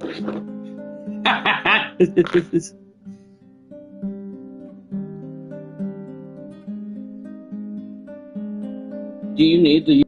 Do you need the...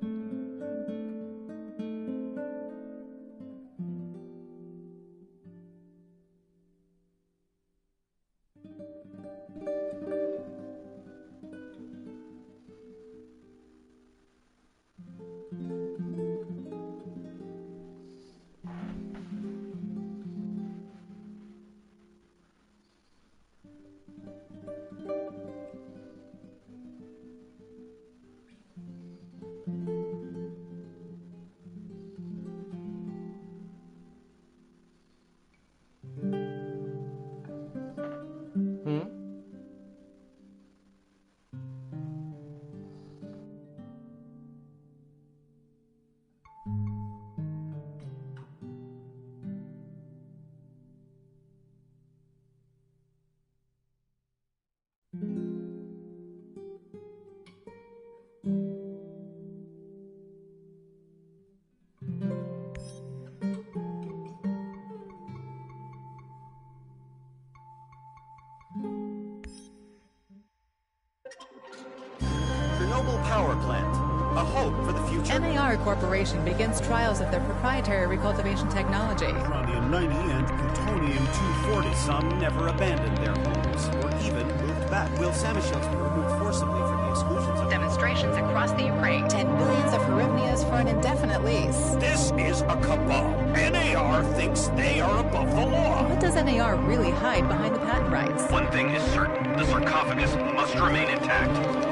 Chernobyl power plant. A hope for the future. NAR Corporation begins trials of their proprietary recultivation technology. Uranium-90 and plutonium-240. Some never abandoned their homes, or even moved back. Will Samashevs were removed forcibly from the exclusion zone. Demonstrations across the Ukraine. 10 billions of hryvnias for an indefinite lease. This is a cabal. NAR thinks they are above the law. What does NAR really hide behind the patent rights? One thing is certain. The sarcophagus must remain intact.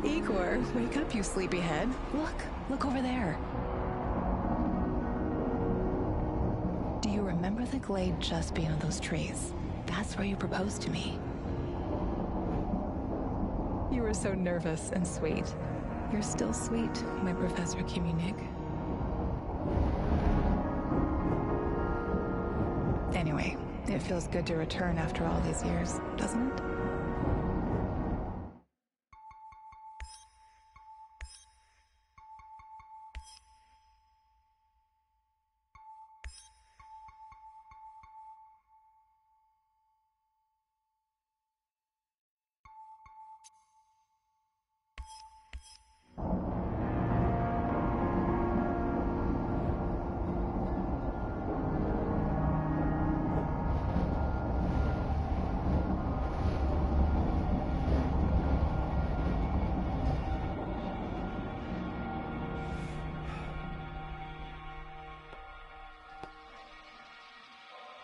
Igor, wake up, you sleepyhead. Look over there. Do you remember the glade just beyond those trees? That's where you proposed to me. You were so nervous and sweet. You're still sweet, my Professor Kimunig. Anyway, it feels good to return after all these years, doesn't it?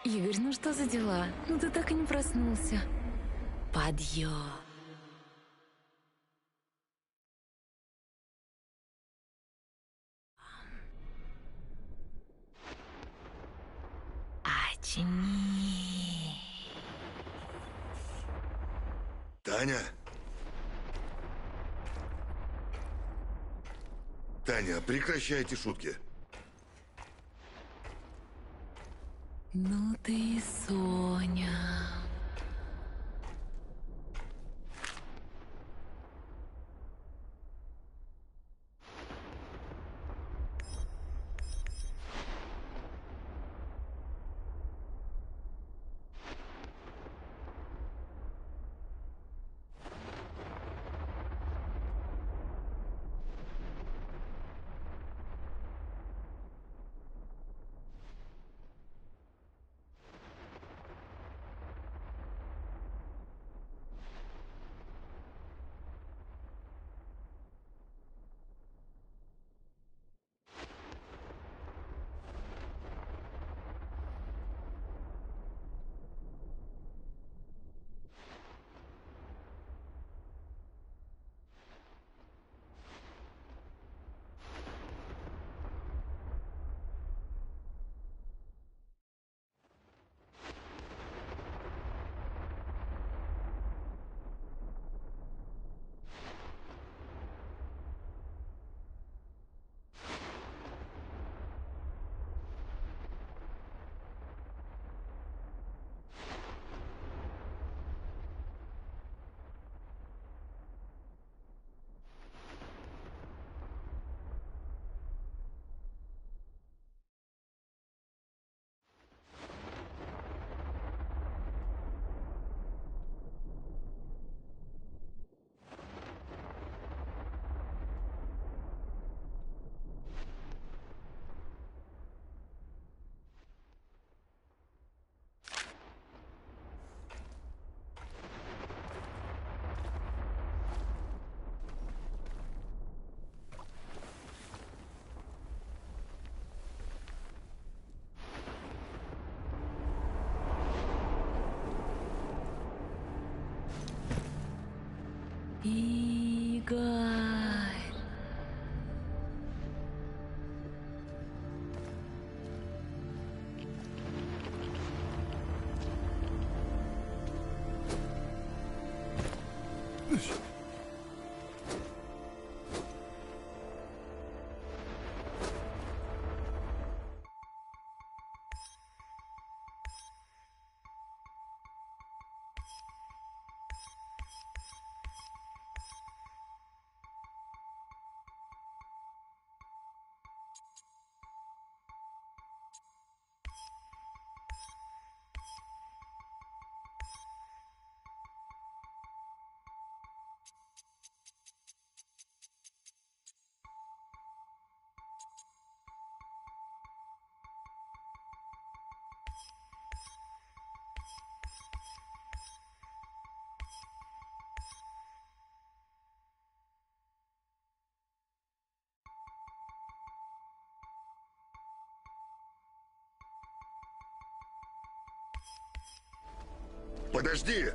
Игорь, ну что за дела? Ну ты так и не проснулся. Подъем. Очни. Таня? Таня, прекращайте шутки. Ну ты и Соня. Игорь. Подожди!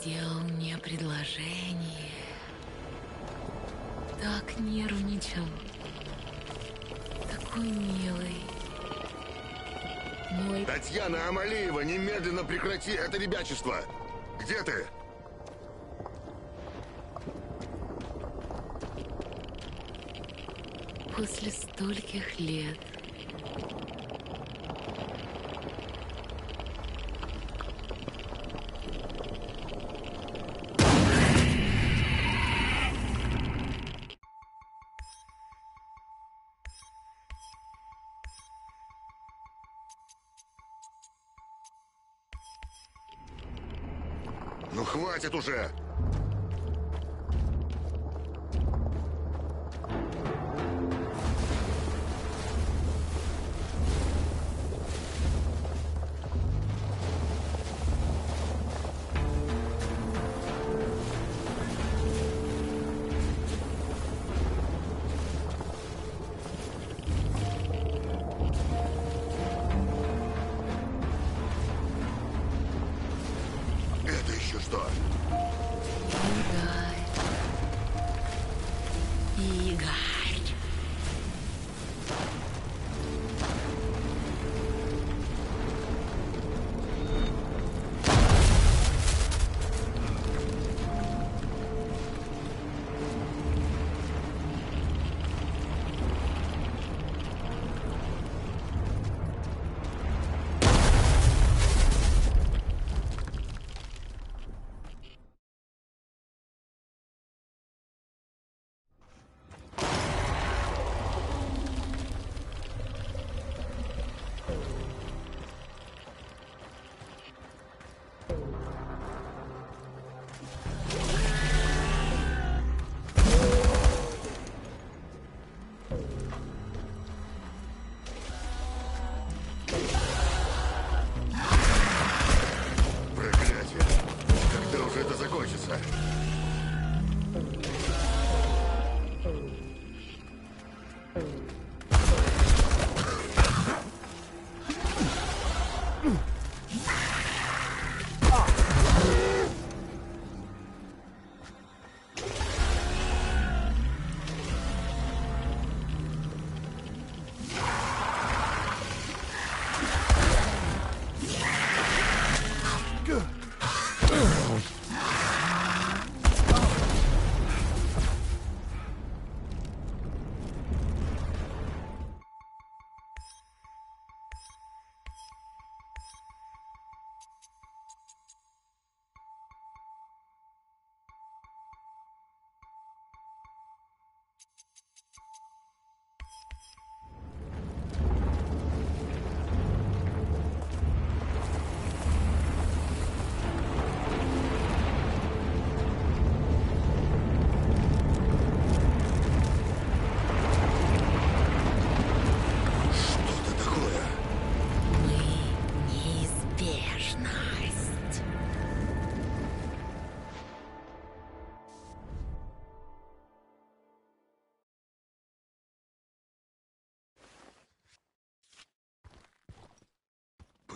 Сделал мне предложение. Так нервничал. Такой милый. Мой... Татьяна Амалеева, немедленно прекрати это ребячество! Где ты? После стольких лет. Ну хватит уже! Это еще что? Игорь. Проклятие! Когда уже это закончится?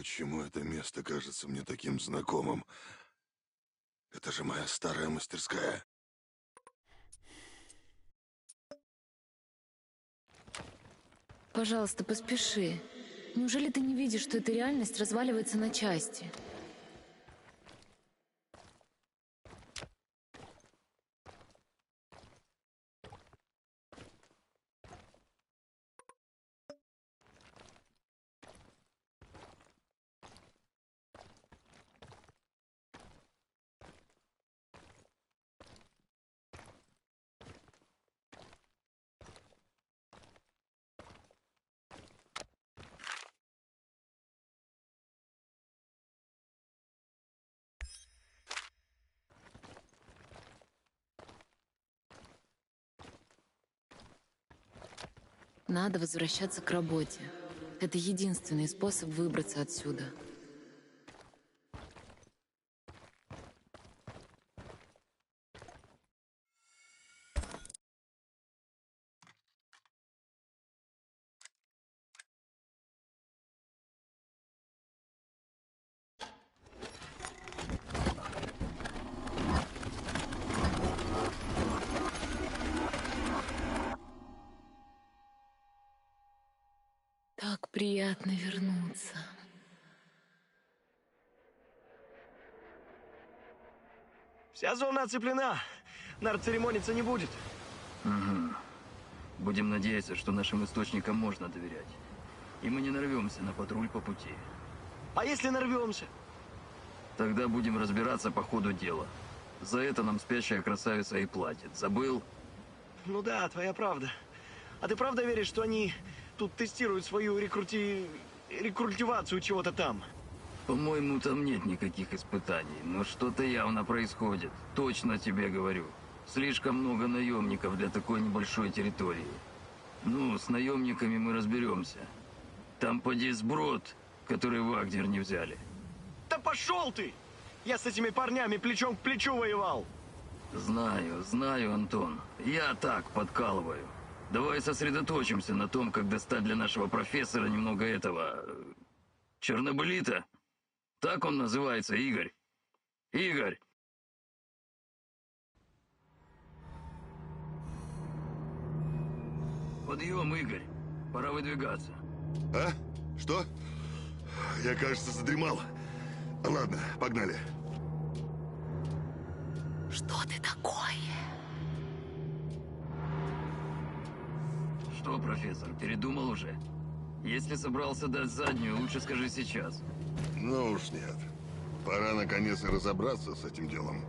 Почему это место кажется мне таким знакомым? Это же моя старая мастерская. Пожалуйста, поспеши. Неужели ты не видишь, что эта реальность разваливается на части? Надо возвращаться к работе. Это единственный способ выбраться отсюда. Так приятно вернуться. Вся зона оцеплена. Нар церемониться не будет. Угу. Будем надеяться, что нашим источникам можно доверять. И мы не нарвемся на патруль по пути. А если нарвемся? Тогда будем разбираться по ходу дела. За это нам спящая красавица и платит. Забыл? Ну да, твоя правда. А ты правда веришь, что они тут тестируют свою рекультивацию чего-то там? По-моему, там нет никаких испытаний, но что-то явно происходит. Точно тебе говорю. Слишком много наемников для такой небольшой территории. Ну, с наемниками мы разберемся. Там поди сброд, который Вагнер не взяли. Да пошел ты! Я с этими парнями плечом к плечу воевал. Знаю, Антон. Я так подкалываю. Давай сосредоточимся на том, как достать для нашего профессора немного этого... чернобылита. Так он называется, Игорь. Игорь! Подъем, Игорь. Пора выдвигаться. А? Что? Я, кажется, задремал. Ладно, погнали. Что ты такое? Что, профессор, передумал уже? Если собрался дать заднюю, лучше скажи сейчас. Ну уж нет. Пора наконец разобраться с этим делом.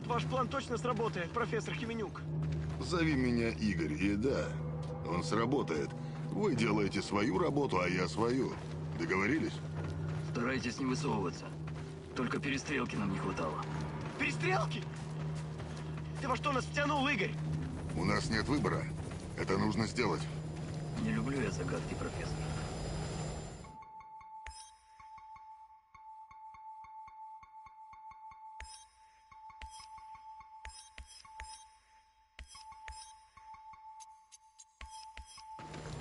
Ваш план точно сработает, профессор Хименюк. Зови меня Игорь, и да, он сработает. Вы делаете свою работу, а я свою. Договорились? Старайтесь не высовываться. Только перестрелки нам не хватало. Перестрелки? Ты во что нас втянул, Игорь? У нас нет выбора. Это нужно сделать. Не люблю я загадки, профессор.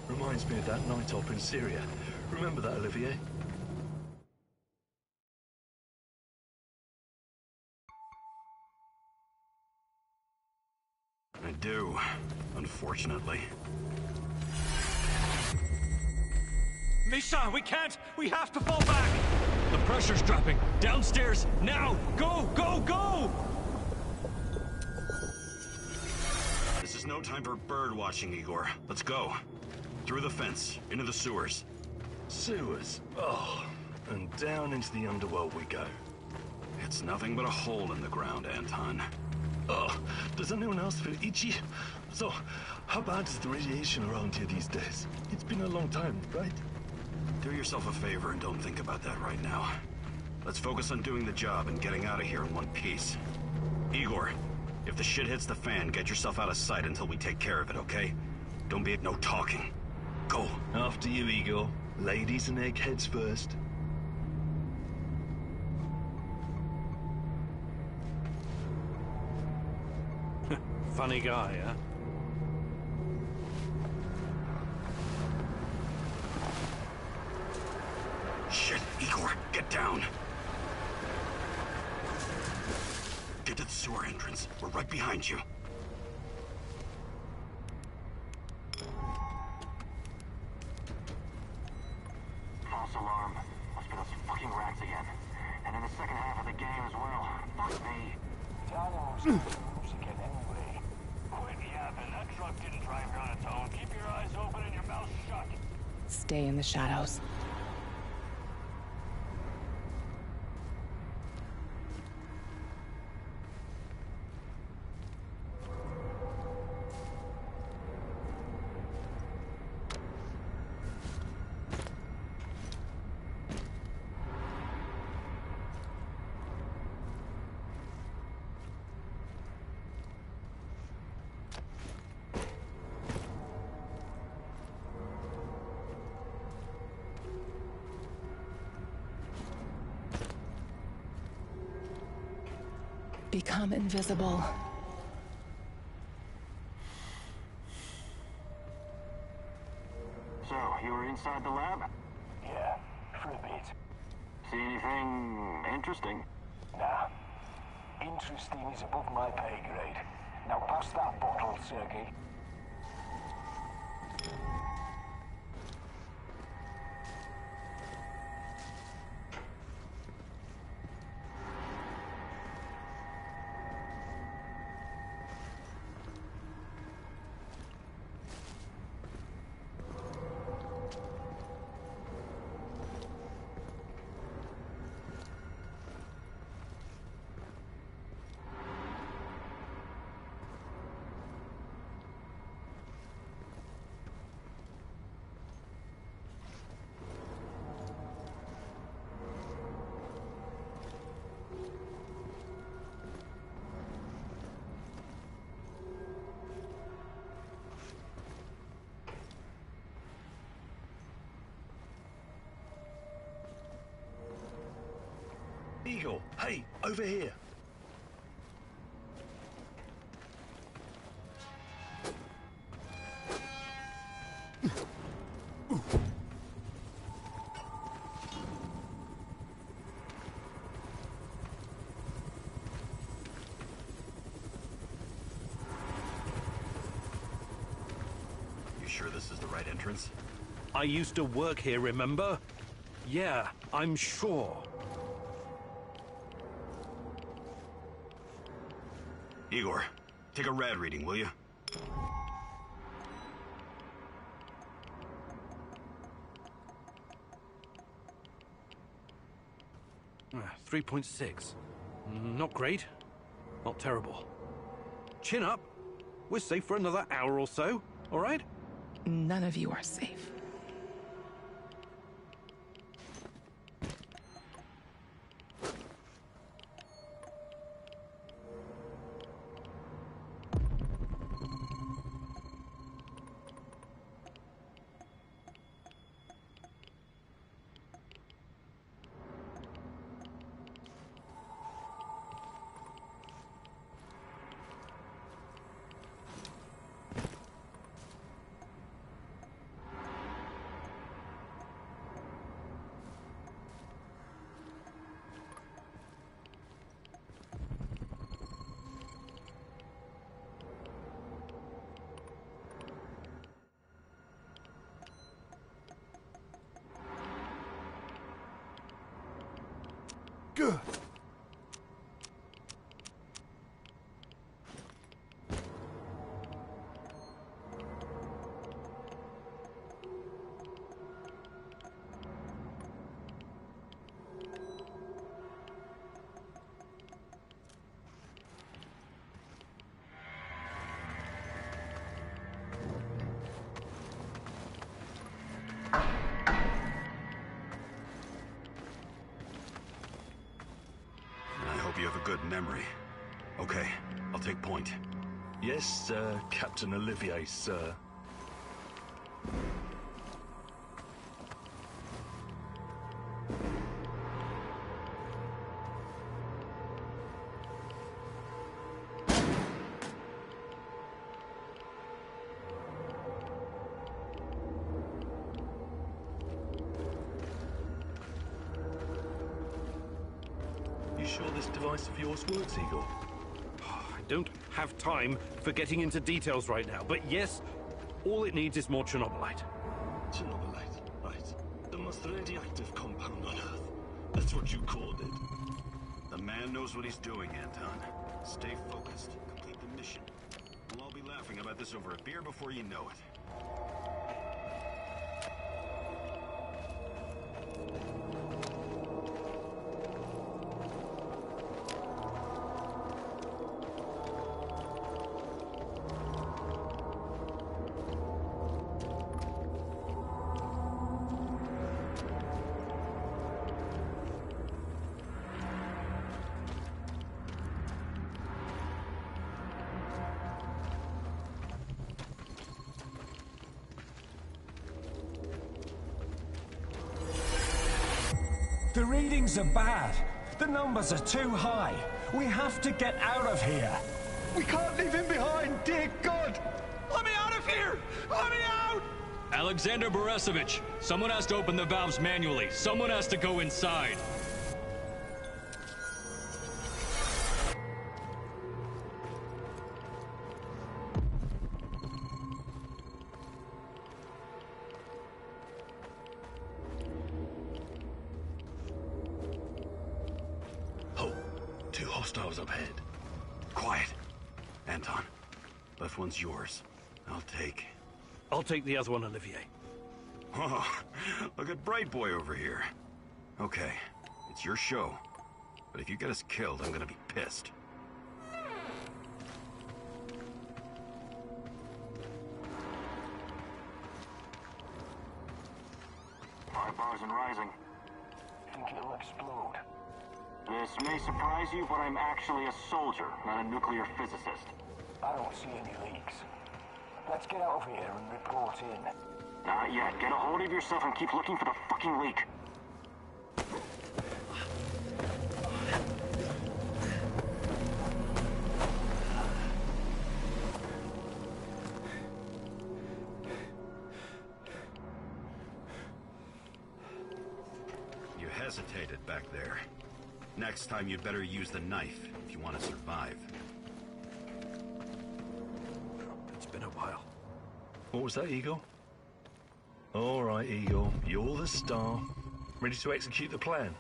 Reminds me of that night op in Syria. Remember that, Olivier? I do, unfortunately. Misha, we can't! We have to fall back! The pressure's dropping. Downstairs, now! Go, go, go! This is no time for bird watching, Igor. Let's go. Through the fence, into the sewers. Sewers. Oh, and down into the underworld we go. It's nothing but a hole in the ground, Anton. Oh, does anyone else feel itchy? So, how bad is the radiation around here these days? It's been a long time, right? Do yourself a favor and don't think about that right now. Let's focus on doing the job and getting out of here in one piece. Igor, if the shit hits the fan, get yourself out of sight until we take care of it, okay? Don't be no talking. Go. After you, Igor. Ladies and eggheads first. Funny guy, huh? Shit, Igor, get down. Get to the sewer entrance. We're right behind you. False alarm. Must be those fucking rats again. And in the second half of the game as well. Fuck me. Quit yapping. That truck didn't drive here on its own. Keep your eyes open and your mouth shut. Stay in the shadows. Become invisible. So, you were inside the lab? Yeah, for a bit. See anything interesting? Nah. Interesting is above my pay grade. Now pass that bottle, Sergey. Igor, hey, over here. You sure this is the right entrance? I used to work here, remember? Yeah, I'm sure. Igor, take a rad reading, will you? 3.6. Not great. Not terrible. Chin up. We're safe for another hour or so, all right? None of you are safe. Good. you have a good memory. Okay, I'll take point. Yes, sir, Captain Olivier, sir. You sure this device of yours works, Igor? I don't have time for getting into details right now, but yes, all it needs is more Chernobylite. Chernobylite, right. The most radioactive compound on Earth. That's what you called it. The man knows what he's doing, Anton. Stay focused. Complete the mission. We'll all be laughing about this over a beer before you know it. The readings are bad. The numbers are too high. We have to get out of here. We can't leave him behind, dear God! Let me out of here! Let me out! Alexander Borisovich, someone has to open the valves manually. Someone has to go inside. Oh, two hostiles up ahead. Quiet. Anton, left one's yours. I'll take the other one, Olivier. Oh, look at Bright Boy over here. Okay, it's your show. But if you get us killed, I'm gonna be pissed. Bars and rising. Think it'll explode? This may surprise you, but I'm actually a soldier, not a nuclear physicist. I don't see any leaks. Let's get out of here and report in. Not yet. Get a hold of yourself and keep looking for the fucking leak. You hesitated back there. Next time you'd better use the knife if you want to survive. It's been a while. What was that, Igor? All right, Igor. You're the star. Ready to execute the plan?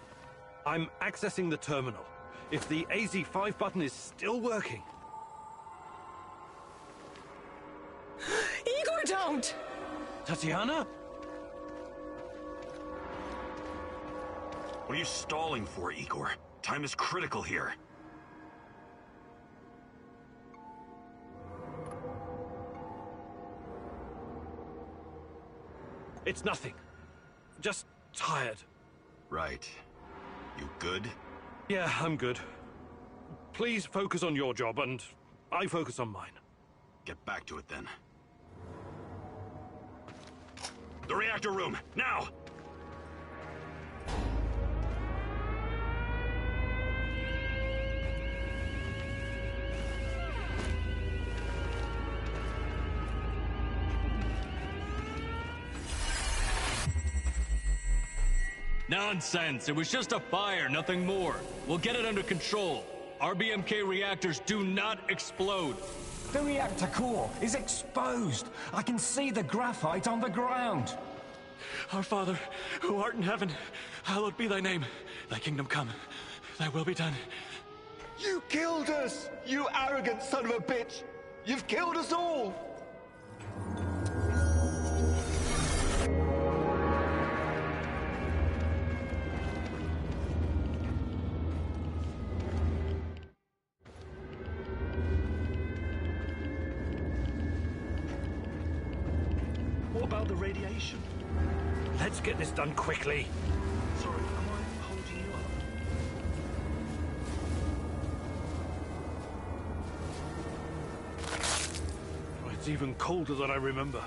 I'm accessing the terminal. If the AZ5 button is still working... Igor, don't! Tatiana? What are you stalling for, Igor? Time is critical here. It's nothing. Just tired. Right. You good? Yeah, I'm good. Please focus on your job, and I focus on mine. Get back to it, then. The reactor room, now! Nonsense! It was just a fire, nothing more. We'll get it under control. RBMK reactors do not explode. The reactor core is exposed. I can see the graphite on the ground. Our Father, who art in heaven, hallowed be thy name. Thy kingdom come. Thy will be done. You killed us, you arrogant son of a bitch! You've killed us all! What about the radiation? Let's get this done quickly. Sorry, am I holding you It's even colder than I remember.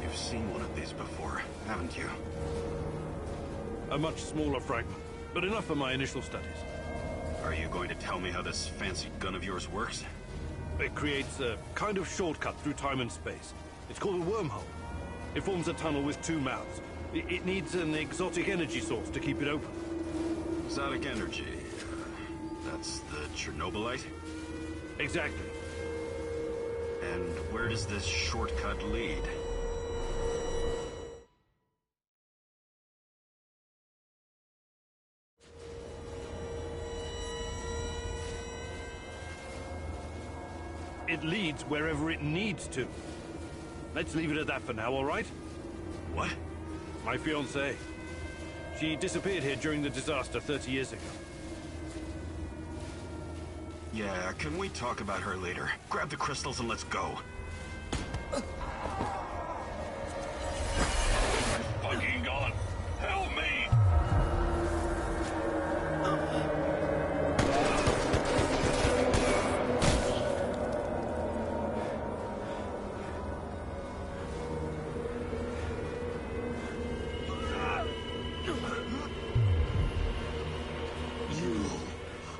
You've seen one of these before, haven't you? A much smaller fragment, but enough for my initial studies. Are you going to tell me how this fancy gun of yours works? It creates a kind of shortcut through time and space. It's called a wormhole. It forms a tunnel with two mouths. It needs an exotic energy source to keep it open. Exotic energy. That's the Chernobylite? Exactly. And where does this shortcut lead? It leads wherever it needs to. Let's leave it at that for now, all right? What? My fiancée. She disappeared here during the disaster 30 years ago. Yeah, can we talk about her later? Grab the crystals and let's go. Fucking gone. Help me!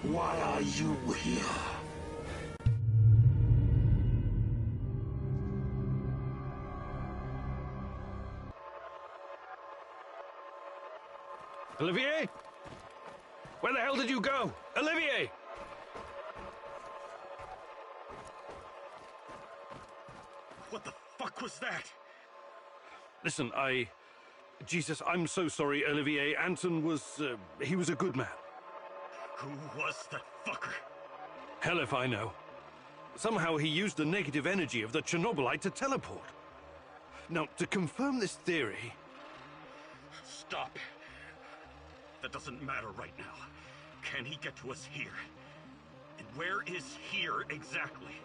Why are you here? Olivier? Where the hell did you go? Olivier! What the fuck was that? Listen, Jesus, I'm so sorry, Olivier. Anton was, he was a good man. Who was that fucker? Hell if I know. Somehow he used the negative energy of the Chernobylite to teleport. Now, to confirm this theory... Stop. That doesn't matter right now. Can he get to us here? And where is here exactly?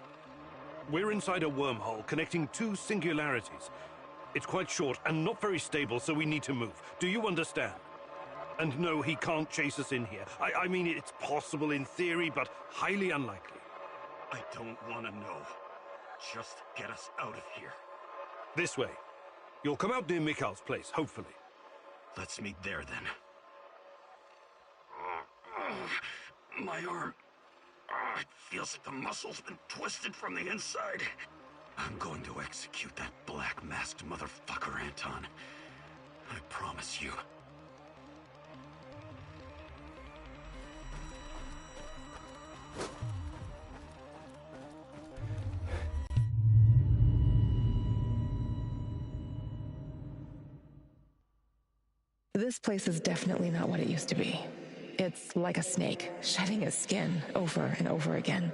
We're inside a wormhole connecting two singularities. It's quite short and not very stable, so we need to move. Do you understand? And no, he can't chase us in here. I mean, it's possible in theory, but highly unlikely. I don't want to know. Just get us out of here. This way. You'll come out near Mikhail's place, hopefully. Let's meet there, then. My arm. It feels like the muscle's been twisted from the inside. I'm going to execute that black-masked motherfucker, Anton. I promise you. This place is definitely not what it used to be. It's like a snake, shedding its skin over and over again.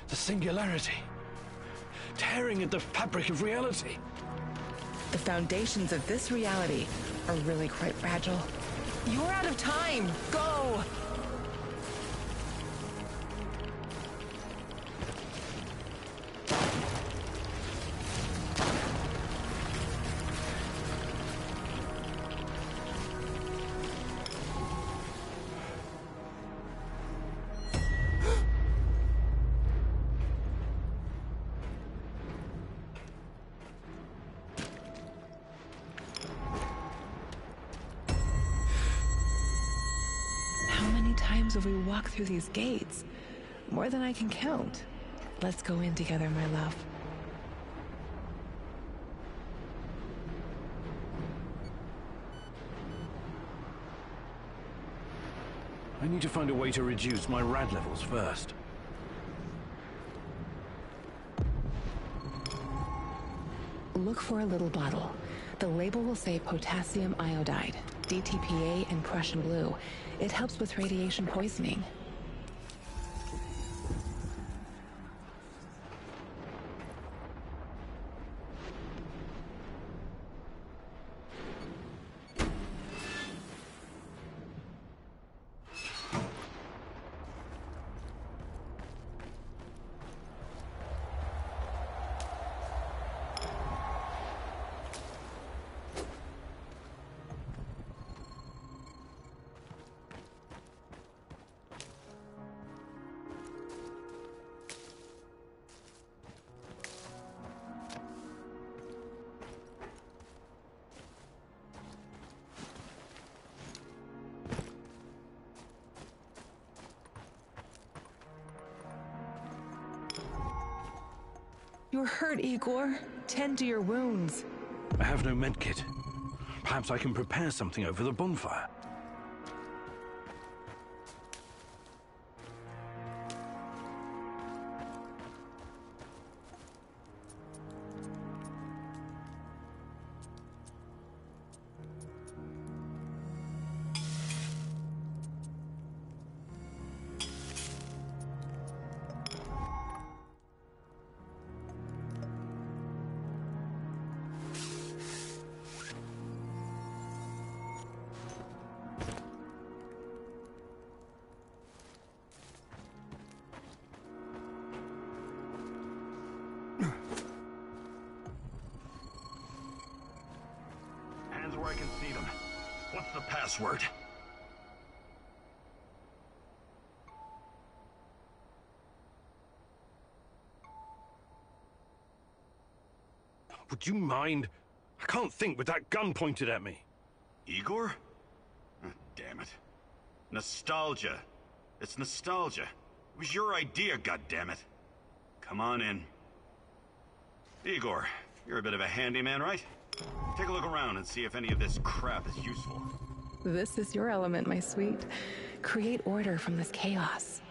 The singularity. Tearing at the fabric of reality. The foundations of this reality are really quite fragile. You're out of time! Go! Have we walked through these gates? More than I can count. Let's go in together, my love. I need to find a way to reduce my rad levels first. Look for a little bottle. The label will say potassium iodide, DTPA, and Prussian blue. It helps with radiation poisoning. You're hurt, Igor. Tend to your wounds. I have no medkit. Perhaps I can prepare something over the bonfire. Hands where I can see them. What's the password? Would you mind? I can't think with that gun pointed at me. Igor? Oh, damn it. Nostalgia. It's nostalgia. It was your idea, goddammit. Come on in. Igor, you're a bit of a handyman, right? Take a look around and see if any of this crap is useful. This is your element, my sweet. Create order from this chaos.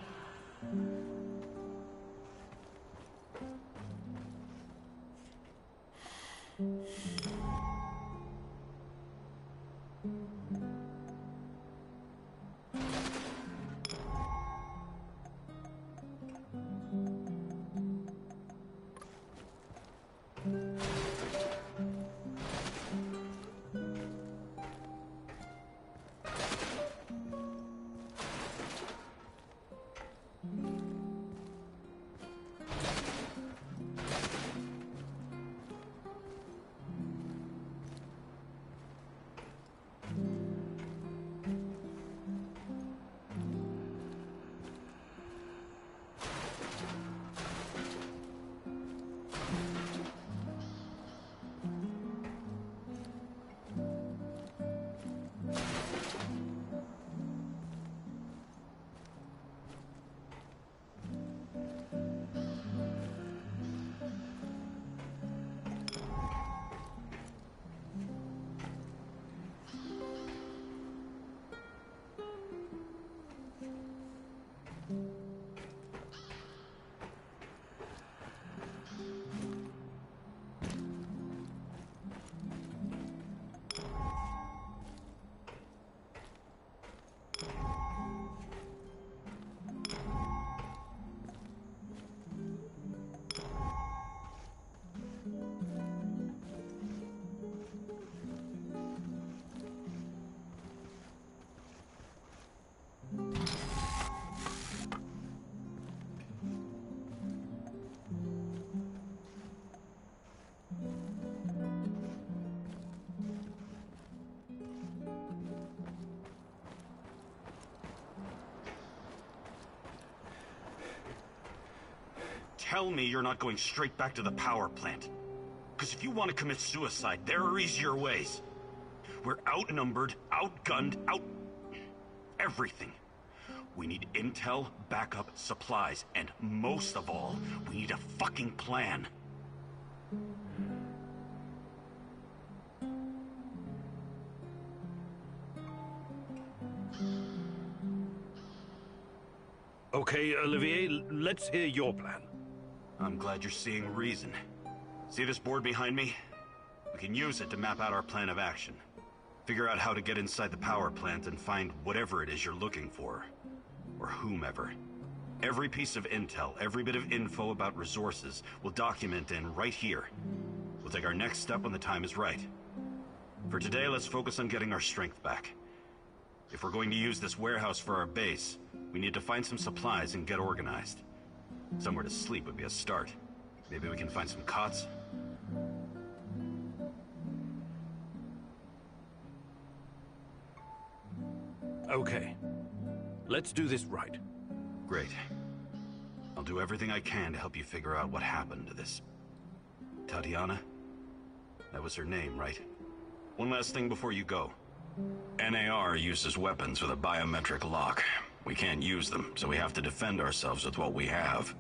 Tell me you're not going straight back to the power plant. Because if you want to commit suicide, there are easier ways. We're outnumbered, outgunned, everything. We need intel, backup, supplies, and most of all, we need a fucking plan. Okay, Olivier, let's hear your plan. I'm glad you're seeing reason. See this board behind me? We can use it to map out our plan of action. Figure out how to get inside the power plant and find whatever it is you're looking for. Or whomever. Every piece of intel, every bit of info about resources, we'll document in right here. We'll take our next step when the time is right. For today, let's focus on getting our strength back. If we're going to use this warehouse for our base, we need to find some supplies and get organized. Somewhere to sleep would be a start. Maybe we can find some cots? Okay. Let's do this right. Great. I'll do everything I can to help you figure out what happened to this... Tatiana? That was her name, right? One last thing before you go. NAR uses weapons with a biometric lock. We can't use them, so we have to defend ourselves with what we have.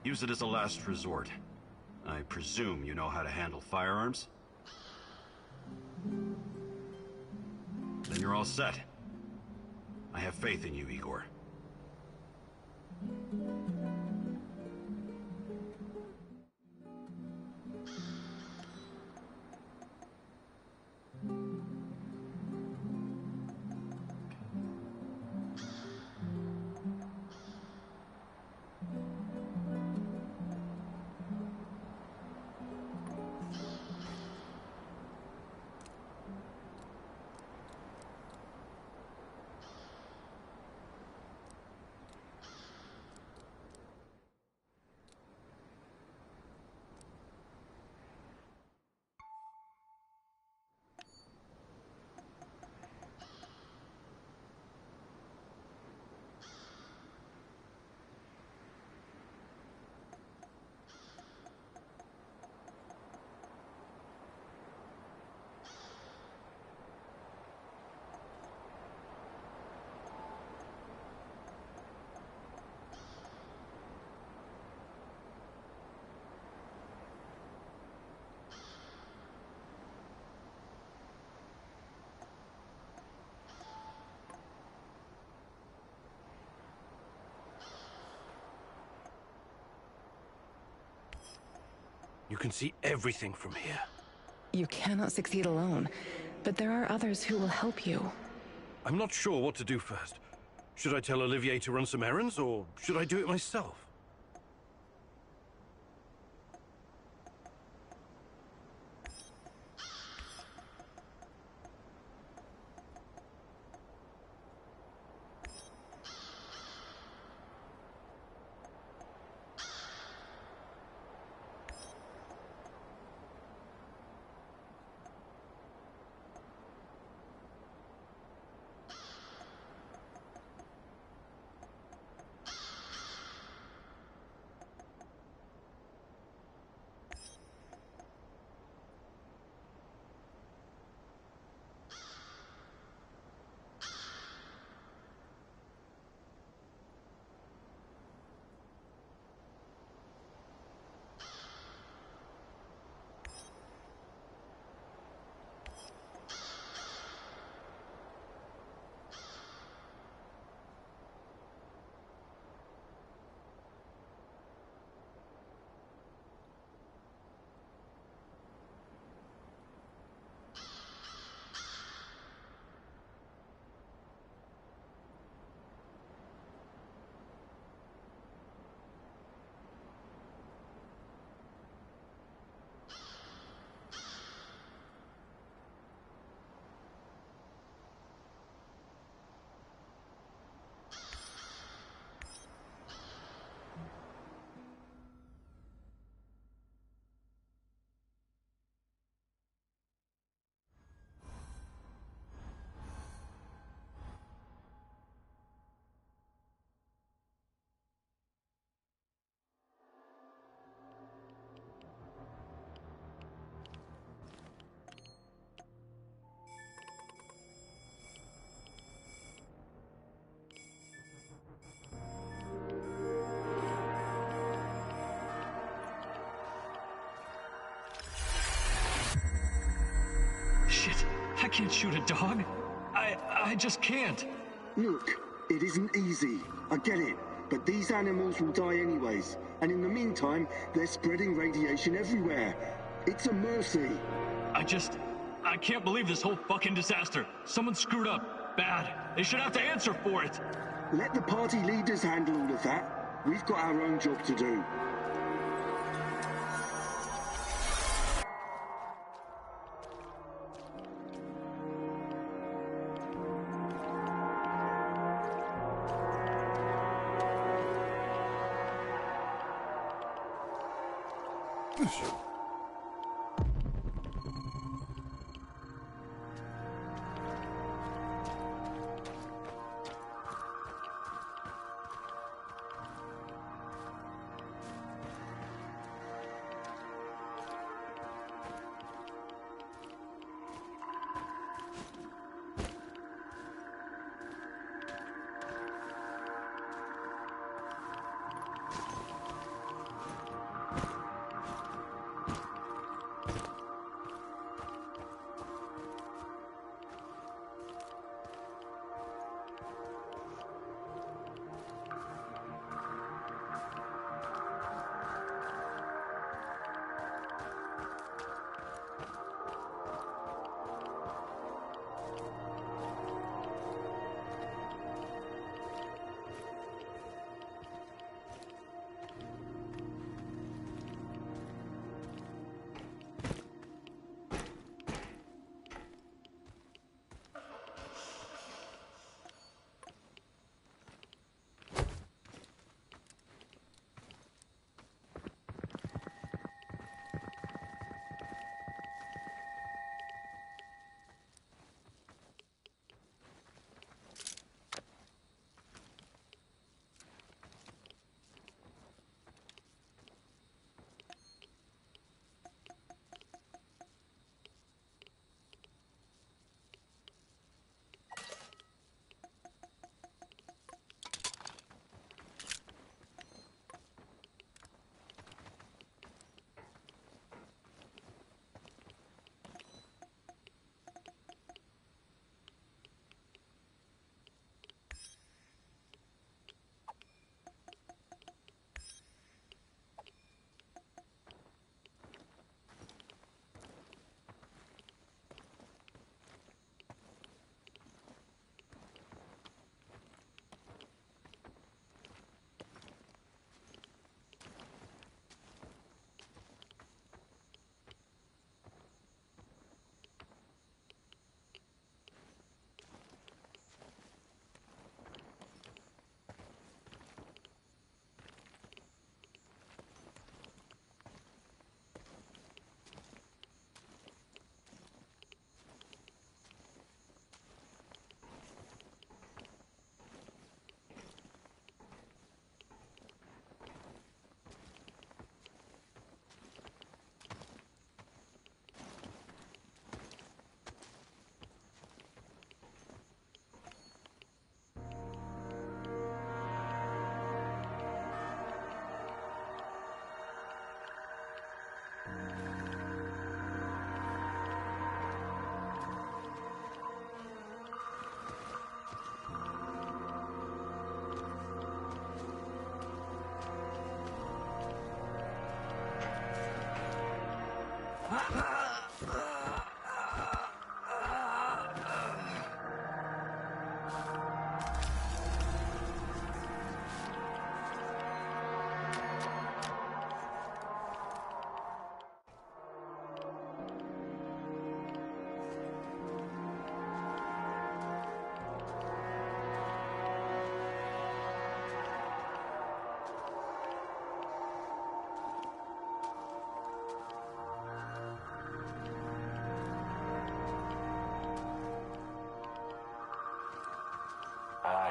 Use it as a last resort. I presume you know how to handle firearms? Then you're all set. I have faith in you, Igor. You can see everything from here. You cannot succeed alone, but there are others who will help you. I'm not sure what to do first. Should I tell Olivier to run some errands, or should I do it myself? Shit, I can't shoot a dog. I just can't. Look, it isn't easy. I get it. But these animals will die anyways. And in the meantime, they're spreading radiation everywhere. It's a mercy. I can't believe this whole fucking disaster. Someone screwed up. Bad. They should have to answer for it. Let the party leaders handle all of that. We've got our own job to do.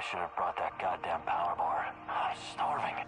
I should have brought that goddamn power bar. I'm starving.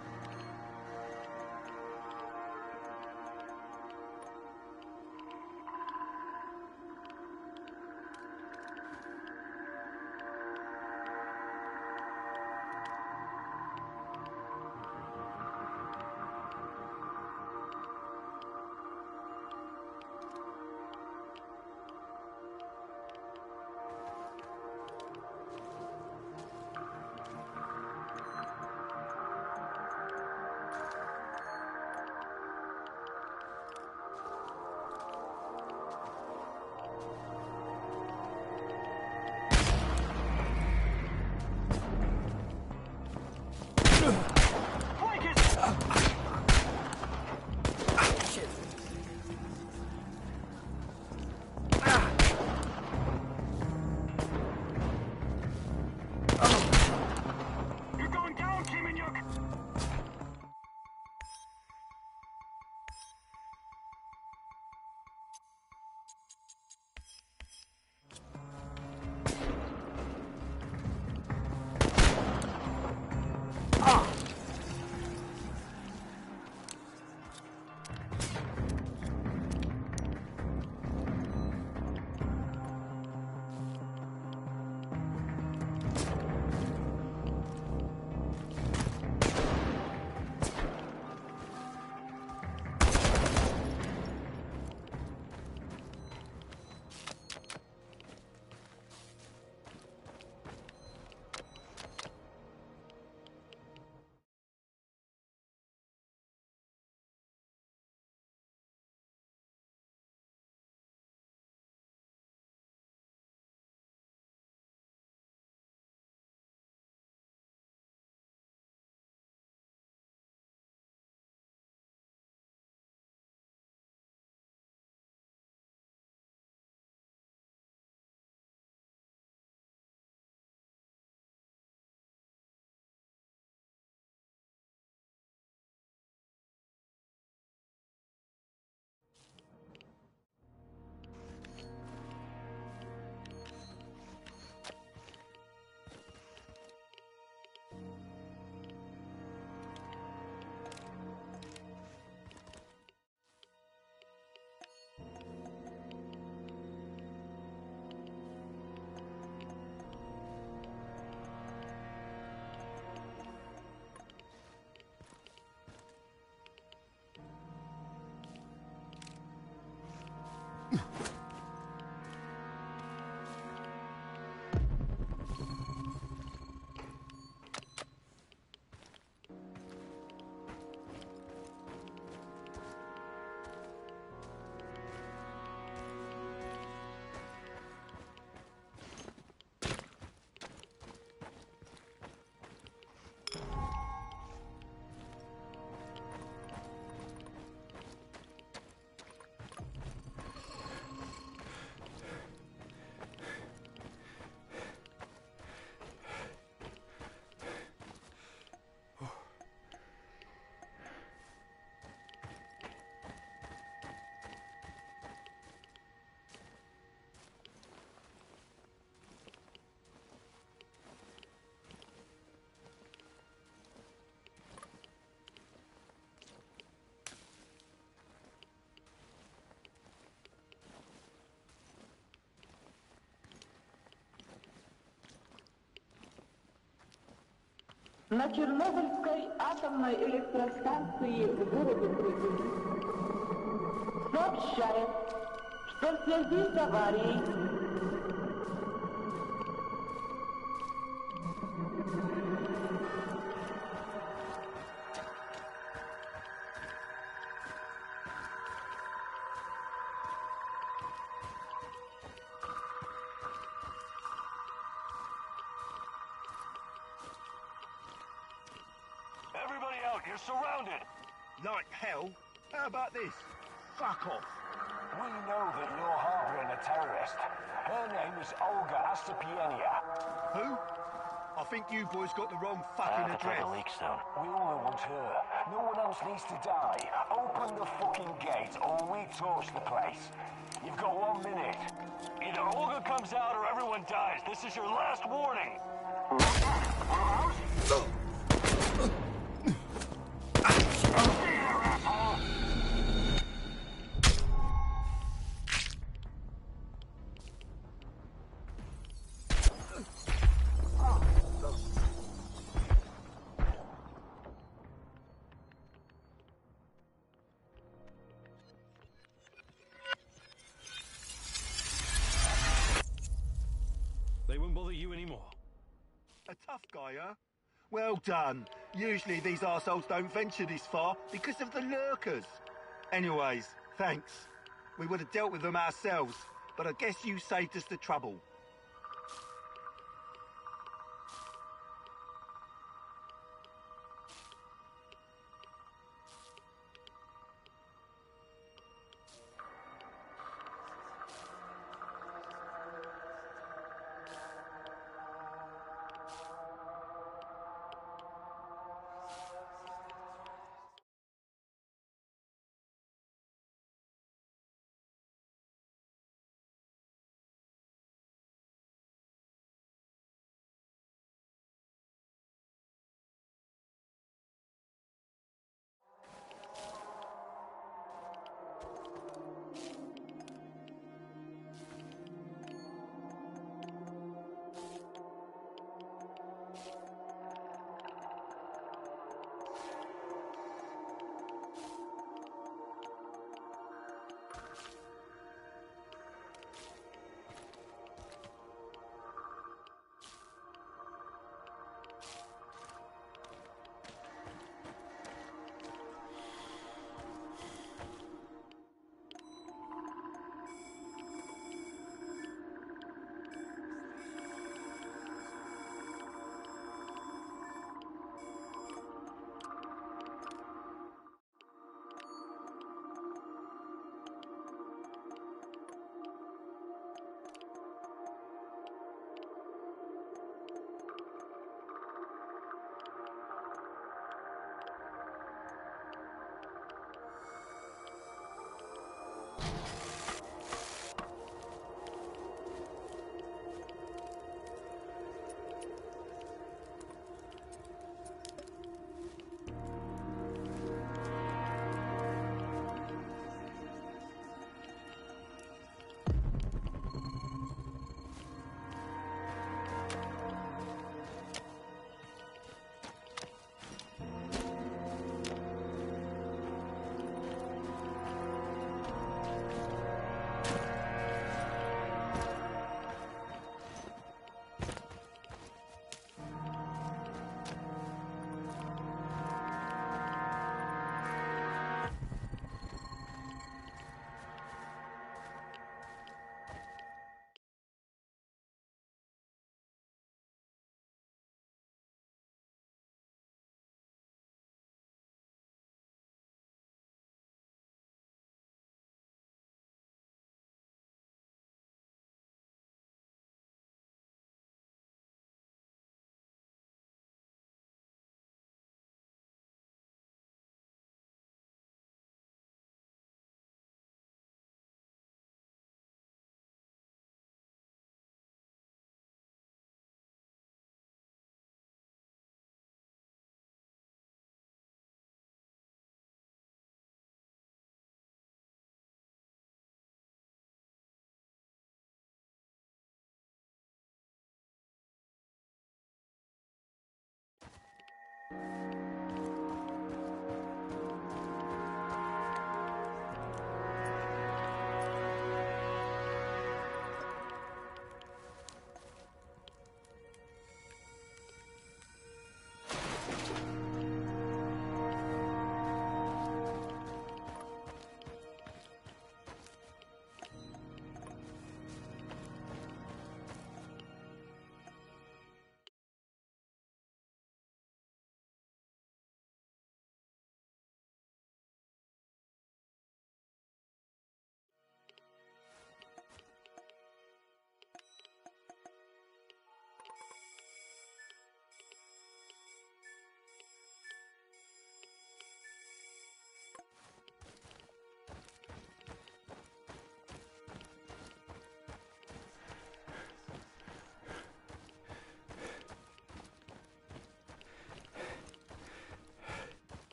На Чернобыльской атомной электростанции в городе Прыгин Сообщаем, что в связи с аварией Everybody out, you're surrounded! Like hell? How about this? Fuck off. We know that you're harboring a terrorist. Her name is Olga Astapienia. Who? I think you boys got the wrong fucking address. We only want her. No one else needs to die. Open the fucking gate or we torch the place. You've got 1 minute. Either Olga comes out or everyone dies. This is your last warning. They won't bother you anymore. A tough guy, huh? Well done. Usually these arseholes don't venture this far because of the lurkers. Anyways, thanks. We would have dealt with them ourselves, but I guess you saved us the trouble.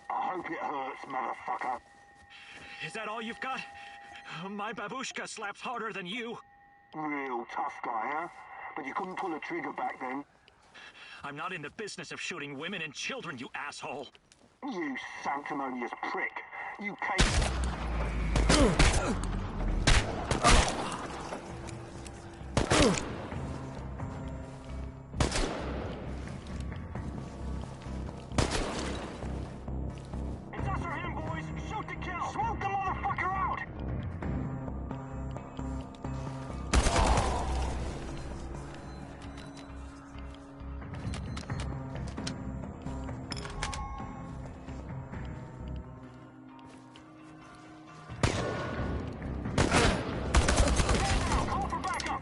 I hope it hurts, motherfucker. Is that all you've got? My babushka slaps harder than you. Real tough guy, huh? But you couldn't pull a trigger back then. I'm not in the business of shooting women and children, you asshole. You sanctimonious prick. You came... It's us or him, boys. Shoot to kill. Smoke the motherfucker out. Call for backup.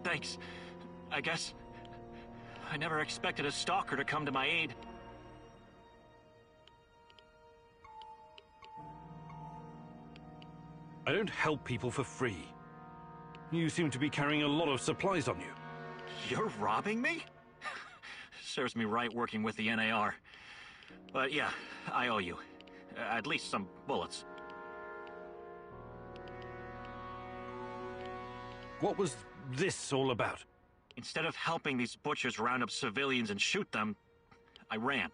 Thanks. I guess I never expected a stalker to come to my aid. I don't help people for free. You seem to be carrying a lot of supplies on you. You're robbing me? Serves me right working with the NAR. But yeah, I owe you. At least some bullets. What was this all about? Instead of helping these butchers round up civilians and shoot them, I ran.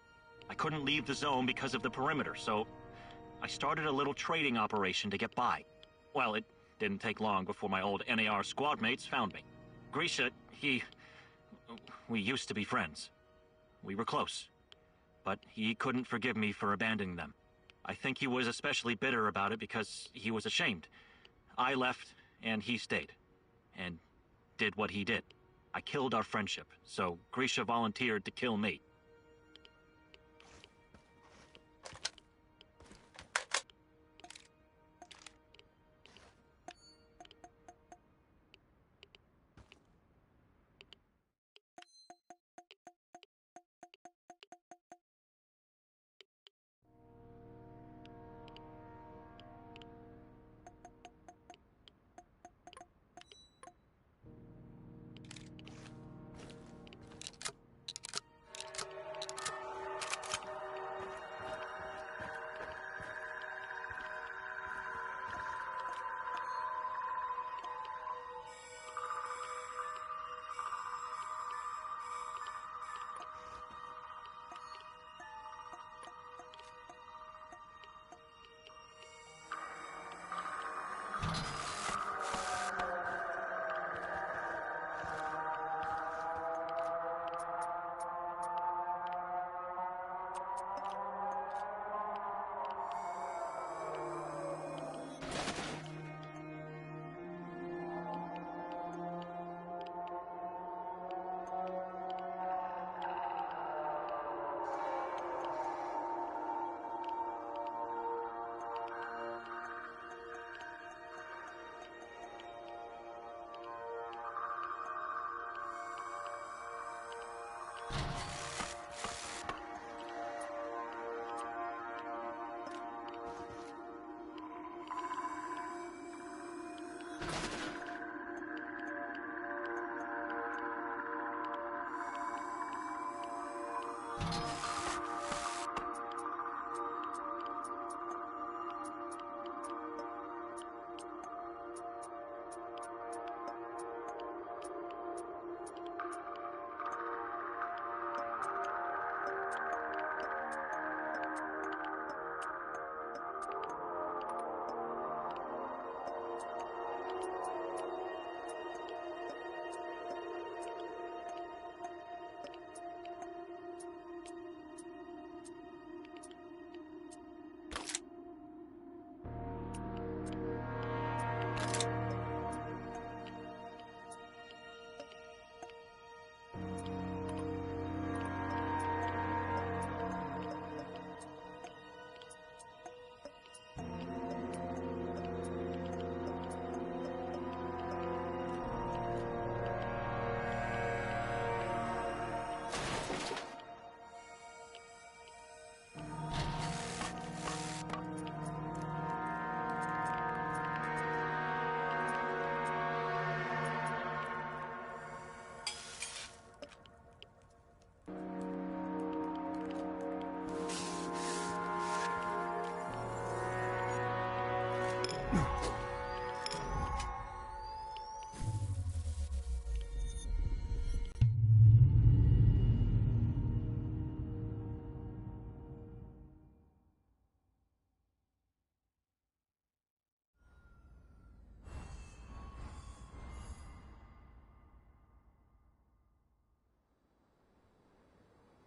I couldn't leave the zone because of the perimeter, so I started a little trading operation to get by. Well, it didn't take long before my old NAR squad mates found me. Grisha, we used to be friends. We were close. But he couldn't forgive me for abandoning them. I think he was especially bitter about it because he was ashamed. I left, and he stayed. And did what he did. I killed our friendship, so Grisha volunteered to kill me.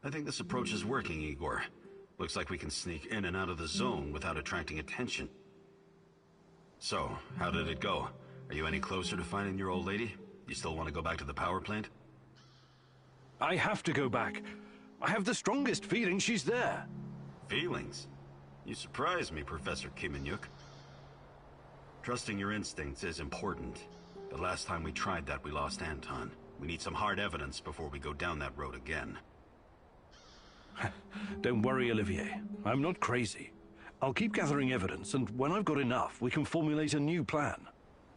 I think this approach is working, Igor. Looks like we can sneak in and out of the zone without attracting attention. So, how did it go? Are you any closer to finding your old lady? You still want to go back to the power plant? I have to go back. I have the strongest feeling she's there. Feelings? You surprise me, Professor Kiminyuk. Trusting your instincts is important, but last time we tried that, we lost Anton. We need some hard evidence before we go down that road again. Don't worry, Olivier. I'm not crazy. I'll keep gathering evidence, and when I've got enough, we can formulate a new plan.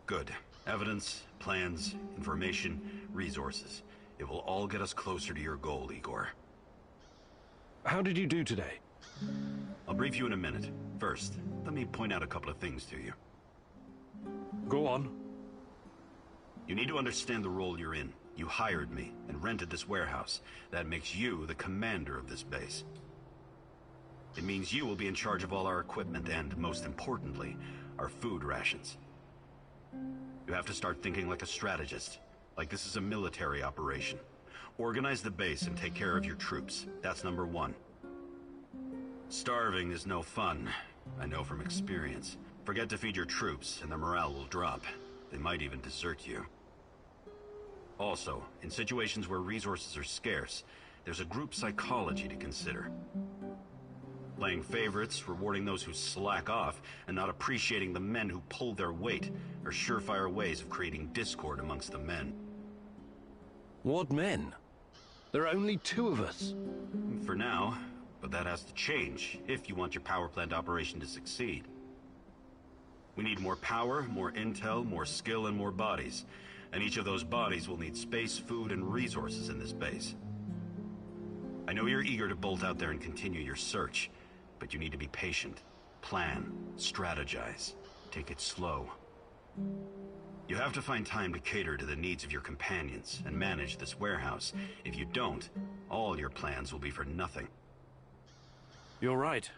Good. Evidence, plans, information, resources. It will all get us closer to your goal, Igor. How did you do today? I'll brief you in a minute. First, let me point out a couple of things to you. Go on. You need to understand the role you're in. You hired me and rented this warehouse. That makes you the commander of this base. It means you will be in charge of all our equipment and, most importantly, our food rations. You have to start thinking like a strategist, like this is a military operation. Organize the base and take care of your troops. That's number one. Starving is no fun. I know from experience. Forget to feed your troops and their morale will drop. They might even desert you. Also, in situations where resources are scarce, there's a group psychology to consider. Playing favorites, rewarding those who slack off, and not appreciating the men who pull their weight are surefire ways of creating discord amongst the men. What men? There are only 2 of us. For now, but that has to change if you want your power plant operation to succeed. We need more power, more intel, more skill, and more bodies. And each of those bodies will need space, food, and resources in this base. I know you're eager to bolt out there and continue your search, but you need to be patient. Plan, strategize, take it slow. You have to find time to cater to the needs of your companions and manage this warehouse. If you don't, all your plans will be for nothing. You're right.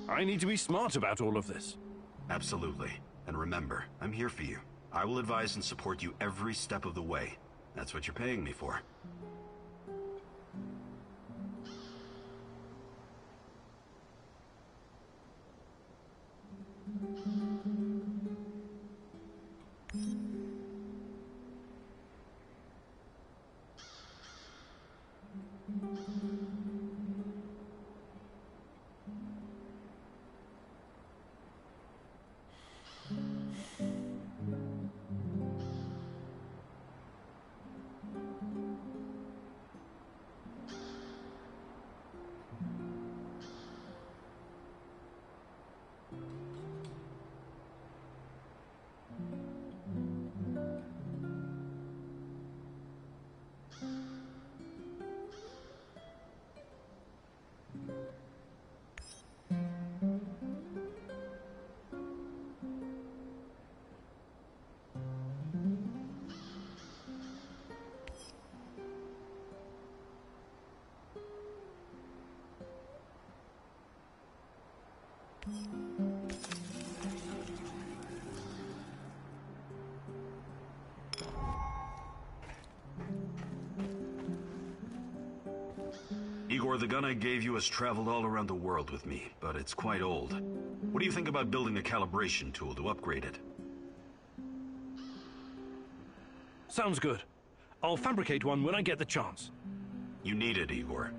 I need to be smart about all of this. Absolutely. And remember, I'm here for you. I will advise and support you every step of the way. That's what you're paying me for. Igor, the gun I gave you has traveled all around the world with me, but it's quite old. What do you think about building a calibration tool to upgrade it? Sounds good. I'll fabricate one when I get the chance. You need it, Igor.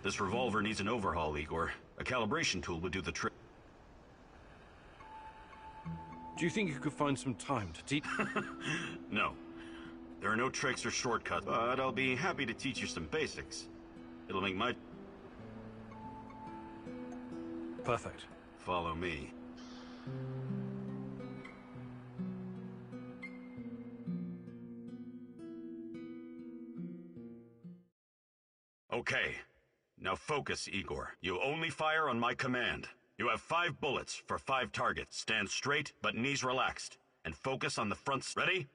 This revolver needs an overhaul, Igor. A calibration tool would do the trick. Do you think you could find some time to teach? No. There are no tricks or shortcuts, but I'll be happy to teach you some basics. It'll make my... Perfect. Follow me. Okay. Now focus, Igor. You only fire on my command. You have 5 bullets for 5 targets. Stand straight, but knees relaxed. And focus on the front... Ready?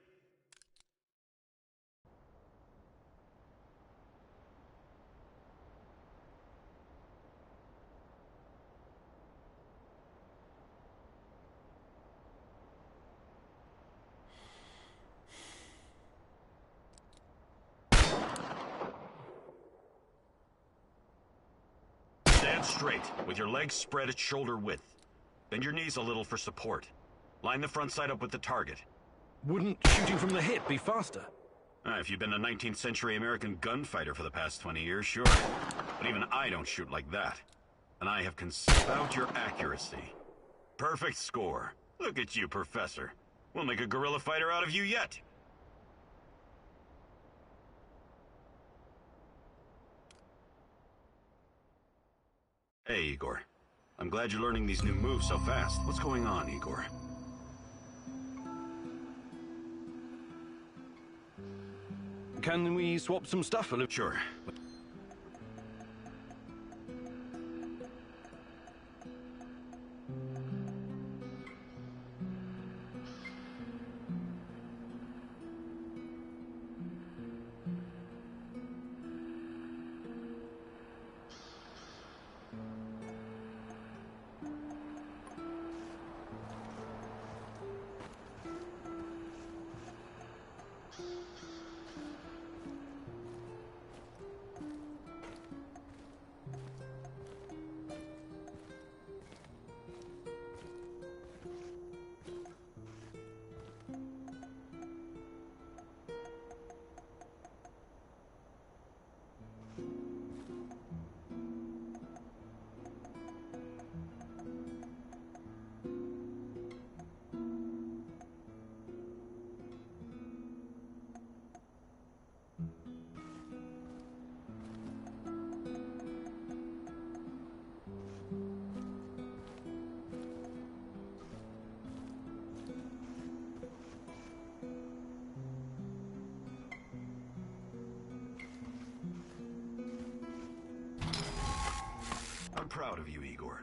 Stand straight, with your legs spread at shoulder width. Bend your knees a little for support. Line the front side up with the target. Wouldn't shooting from the hip be faster? If you've been a 19th century American gunfighter for the past 20 years, sure. But even I don't shoot like that. And I have about your accuracy. Perfect score. Look at you, Professor. We'll make a guerrilla fighter out of you yet. Hey, Igor. I'm glad you're learning these new moves so fast. What's going on, Igor? Can we swap some stuff? Sure. I'm proud of you, Igor.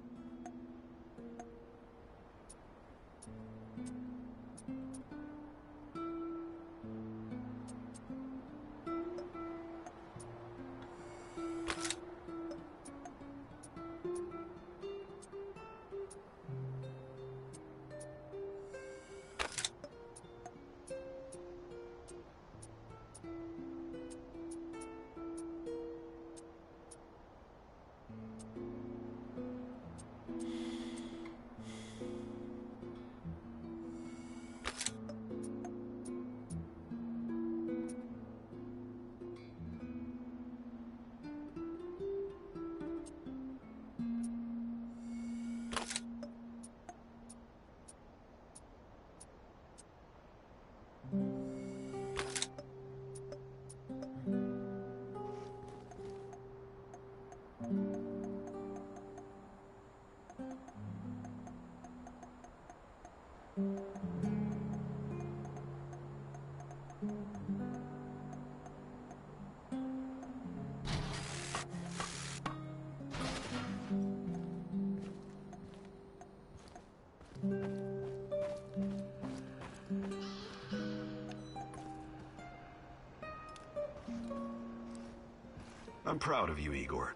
I'm proud of you, Igor.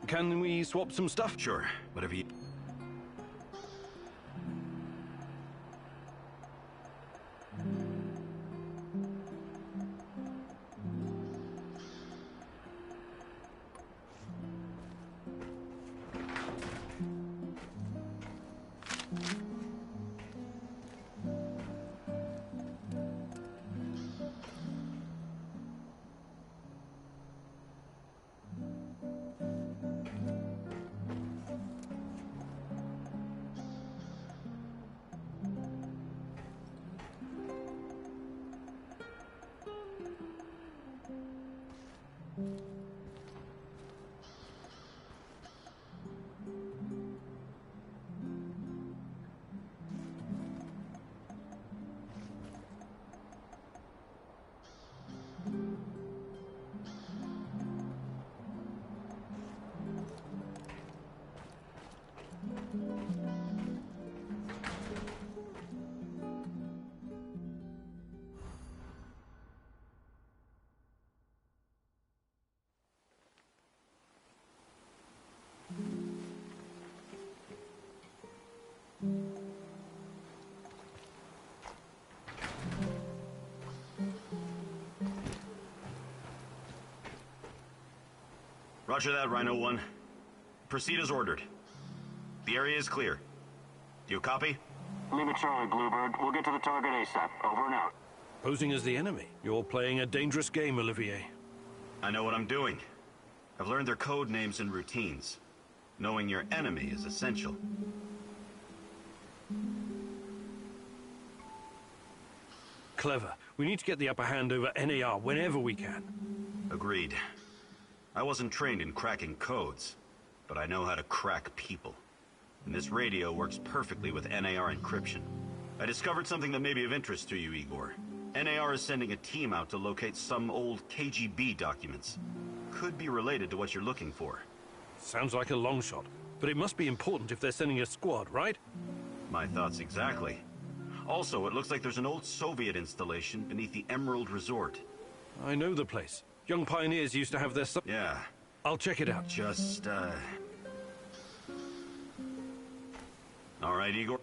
Can we swap some stuff? Sure, whatever you... Roger that, Rhino 1. Proceed as ordered. The area is clear. Do you copy? Leave it Charlie, Bluebird. We'll get to the target ASAP. Over and out. Posing as the enemy. You're playing a dangerous game, Olivier. I know what I'm doing. I've learned their code names and routines. Knowing your enemy is essential. Clever. We need to get the upper hand over NAR whenever we can. Agreed. I wasn't trained in cracking codes, but I know how to crack people. And this radio works perfectly with NAR encryption. I discovered something that may be of interest to you, Igor. NAR is sending a team out to locate some old KGB documents. Could be related to what you're looking for. Sounds like a long shot, but it must be important if they're sending a squad, right? My thoughts exactly. Also, it looks like there's an old Soviet installation beneath the Emerald Resort. I know the place. Young pioneers used to have their... Yeah. I'll check it out. Just, All right, Igor.